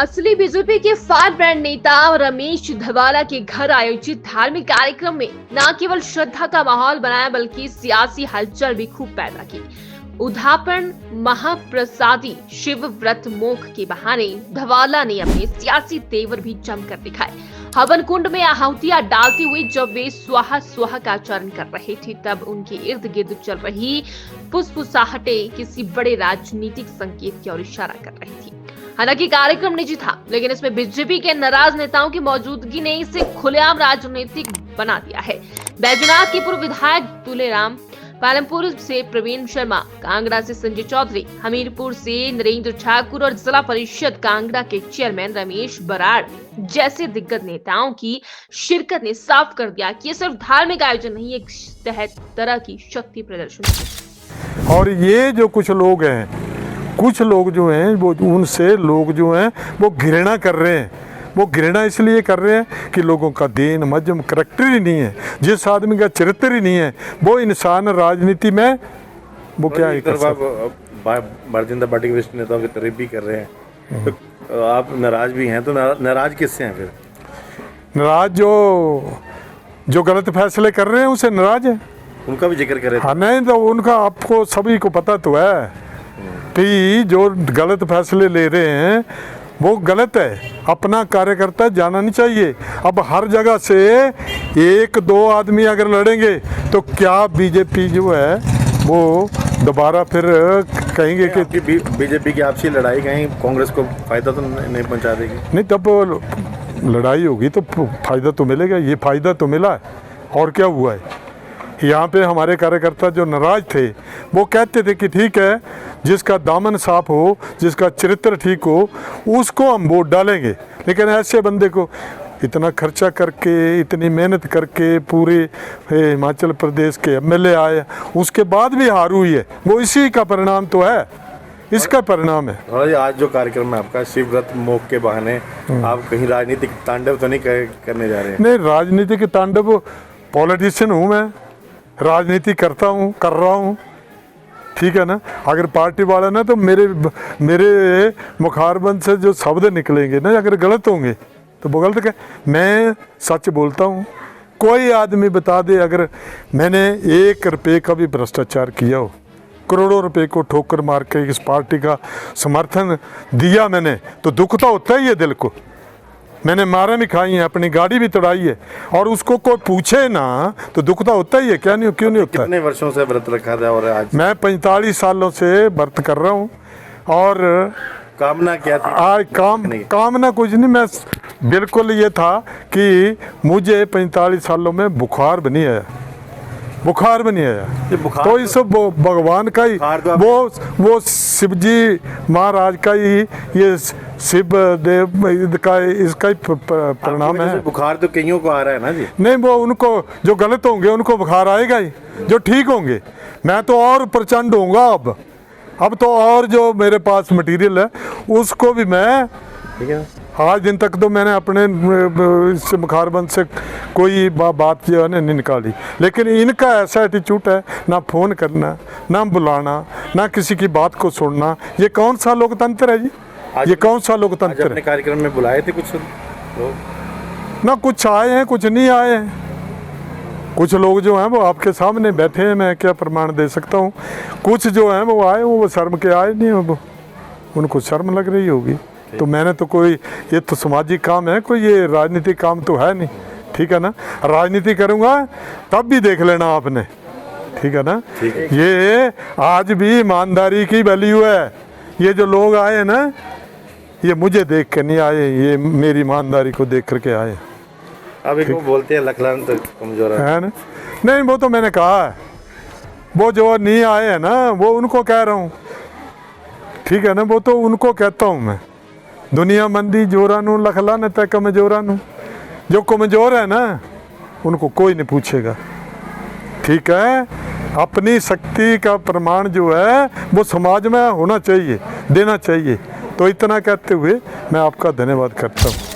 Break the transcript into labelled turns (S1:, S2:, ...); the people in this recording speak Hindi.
S1: असली बीजेपी के फायर ब्रांड नेता रमेश धवाला के घर आयोजित धार्मिक कार्यक्रम में न केवल श्रद्धा का माहौल बनाया बल्कि सियासी हलचल भी खूब पैदा की। उद्यापन महाप्रसादी शिव व्रत मोख के बहाने धवाला ने अपने सियासी तेवर भी जमकर दिखाए। हवन कुंड में आहुतियां डालते हुए जब वे स्वाहा स्वाहा का आचरण कर रहे थे, तब उनके इर्द गिर्द चल रही फुसफुसाहटें किसी बड़े राजनीतिक संकेत की ओर इशारा कर रही थी। हालांकि कार्यक्रम निजी था, लेकिन इसमें बीजेपी के नाराज नेताओं की मौजूदगी ने इसे खुलेआम राजनीतिक बना दिया है। बैजनाथ के पूर्व विधायक तुलेराम, पालमपुर से प्रवीण शर्मा, कांगड़ा से संजय चौधरी, हमीरपुर से नरेंद्र ठाकुर और जिला परिषद कांगड़ा के चेयरमैन रमेश बराड़ जैसे दिग्गज नेताओं की शिरकत ने साफ कर दिया कि ये सिर्फ धार्मिक आयोजन नहीं, एक तरह की शक्ति प्रदर्शन है।
S2: और ये जो कुछ लोग जो हैं वो उनसे लोग जो हैं वो घृणा कर रहे हैं। वो घृणा इसलिए कर रहे हैं कि लोगों का दीन मजम करैक्टर ही नहीं है, जिस आदमी का चरित्र ही नहीं है वो इंसान राजनीति में वो क्या है।
S3: भारतीय जनता पार्टी के वरिष्ठ नेताओं की तारीफ भी कर रहे हैं, तो आप नाराज भी हैं, तो नाराज किससे हैं फिर? नाराज
S2: जो गलत फैसले कर रहे हैं उसे नाराज है।
S3: उनका भी जिक्र करें।
S2: हाँ, नहीं तो उनका आपको सभी को पता तो है कि जो गलत फैसले ले रहे हैं वो गलत है। अपना कार्यकर्ता जाना नहीं चाहिए। अब हर जगह से एक दो आदमी अगर लड़ेंगे तो क्या बीजेपी जो है वो दोबारा फिर कहेंगे कि
S3: बीजेपी की आपसी लड़ाई कहीं कांग्रेस को फायदा तो नहीं पहुंचा देगी?
S2: नहीं, तब लड़ाई होगी तो फायदा तो मिलेगा। ये फायदा तो मिला है, और क्या हुआ है। यहाँ पे हमारे कार्यकर्ता जो नाराज थे वो कहते थे कि ठीक है, जिसका दामन साफ हो, जिसका चरित्र ठीक हो, उसको हम वोट डालेंगे। लेकिन ऐसे बंदे को इतना खर्चा करके, इतनी मेहनत करके पूरे हिमाचल प्रदेश के एमएलए आए, उसके बाद भी हार हुई है, वो इसी का परिणाम तो है, इसका परिणाम है।
S3: और आज जो कार्यक्रम है आपका शिव व्रत मोख के बहाने, आप कहीं राजनीतिक तांडव तो नहीं करने जा रहे हैं?
S2: नहीं, राजनीतिक तांडव, पॉलिटिशियन हूँ मैं, राजनीति करता हूँ, कर रहा हूँ, ठीक है ना। अगर पार्टी वाला ना तो मेरे मुखारबंद से जो शब्द निकलेंगे ना, अगर गलत होंगे तो वो गलत है। मैं सच बोलता हूँ। कोई आदमी बता दे अगर मैंने 1 रुपये का भी भ्रष्टाचार किया हो, करोड़ों रुपए को ठोकर मार के इस पार्टी का समर्थन दिया मैंने, तो दुख तो होता ही है दिल को। मैंने मारा भी खाई है, अपनी गाड़ी भी तोड़ाई है, और उसको कोई पूछे ना तो दुख तो होता ही है। क्या नहीं, क्यों नहीं होता?
S3: कितने वर्षों से व्रत रखा था? और आज
S2: मैं 45 सालों से व्रत कर रहा हूँ। और
S3: कामना क्या थी?
S2: आज कामना कुछ नहीं, मैं बिल्कुल ये था कि मुझे 45 सालों में बुखार भी नहीं आया, बुखार भी नहीं आया। तो इस भगवान का ही वो शिव जी महाराज का ही, ये शिव देव का इसका ही परिणाम है।
S3: बुखार तो कईयों को आ रहा है ना जी?
S2: नहीं, वो उनको जो गलत होंगे उनको बुखार आएगा ही, जो ठीक होंगे। मैं तो और प्रचंड होऊंगा अब तो, और जो मेरे पास मटेरियल है उसको भी मैं,
S3: ठीक है,
S2: आज दिन तक तो मैंने अपने इस मुखारबंद से कोई बात जो है नहीं निकाली। लेकिन इनका ऐसा एटीट्यूड है, ना फ़ोन करना, ना बुलाना, ना किसी की बात को सुनना। ये कौन सा लोकतंत्र है जी? ये कौन सा लोकतंत्र है?
S3: अपने कार्यक्रम में बुलाए थे कुछ लोग?
S2: ना, कुछ आए हैं, कुछ नहीं आए हैं। कुछ लोग जो हैं वो आपके सामने बैठे हैं, मैं क्या प्रमाण दे सकता हूँ। कुछ जो हैं वो आए, वो शर्म के आए नहीं, वो उनको शर्म लग रही होगी। तो मैंने तो कोई, ये तो सामाजिक काम है, कोई ये राजनीतिक काम तो है नहीं, ठीक है ना। राजनीति करूँगा तब भी देख लेना आपने, ठीक है ना। ये आज भी ईमानदारी की वैल्यू है। ये जो लोग आए हैं ना, ये मुझे देख कर नहीं आए, ये मेरी ईमानदारी को देख करके आए।
S3: अभी वो बोलते हैं लखलान तो कमजोर है
S2: ना। नहीं, वो तो मैंने कहा है, वो जो नहीं आए हैं ना वो उनको कह रहा हूँ, ठीक है ना। वो तो उनको कहता हूँ मैं, दुनिया मंदी जोरा नू लखला न तय कमजोरा नू। जो कमजोर है ना उनको कोई नहीं पूछेगा, ठीक है। अपनी शक्ति का प्रमाण जो है वो समाज में होना चाहिए, देना चाहिए। तो इतना कहते हुए मैं आपका धन्यवाद करता हूँ।